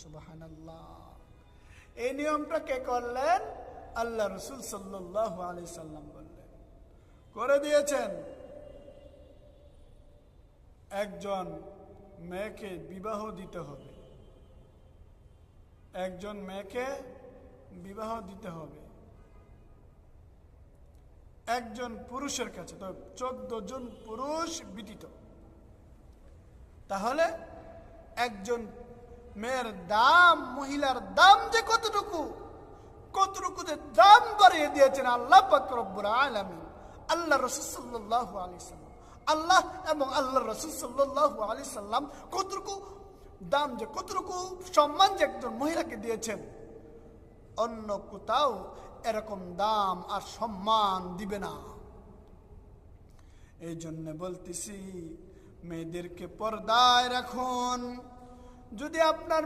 সুবহানাল্লাহ। এই নিয়মটা কে করলেন? আল্লাহ রাসূল সাল্লাল্লাহু আলাইহি সাল্লাম বললেন, করে দিয়েছেন। একজন মেয়েকে বিবাহ দিতে হবে, একজন মেয়েকে বিবাহ দিতে হবে একজন পুরুষের কাছে, তো 14 জন পুরুষ ব্যতীত। তাহলে একজন মেয়ের দাম, মহিলার দাম যে কতটুকু যে দাম বাড়িয়ে দিয়েছেন আল্লাহ পাক রব্বুল আলামিন, আল্লাহ রাসূল সাল্লাল্লাহু আলাইহি সাল্লাম, আল্লাহ এবং আল্লাহ রাসূল সাল্লাল্লাহু আলাইহি সাল্লাম কতটুকু দাম, যে কতটুকু সম্মান যে একজন মহিলাকে দিয়েছেন, অন্য কোথাও এরকম দাম আর সম্মান দিবে না। এই জন্য বলতেছি, মেয়েদেরকে পর্দায় রাখুন। যদি আপনার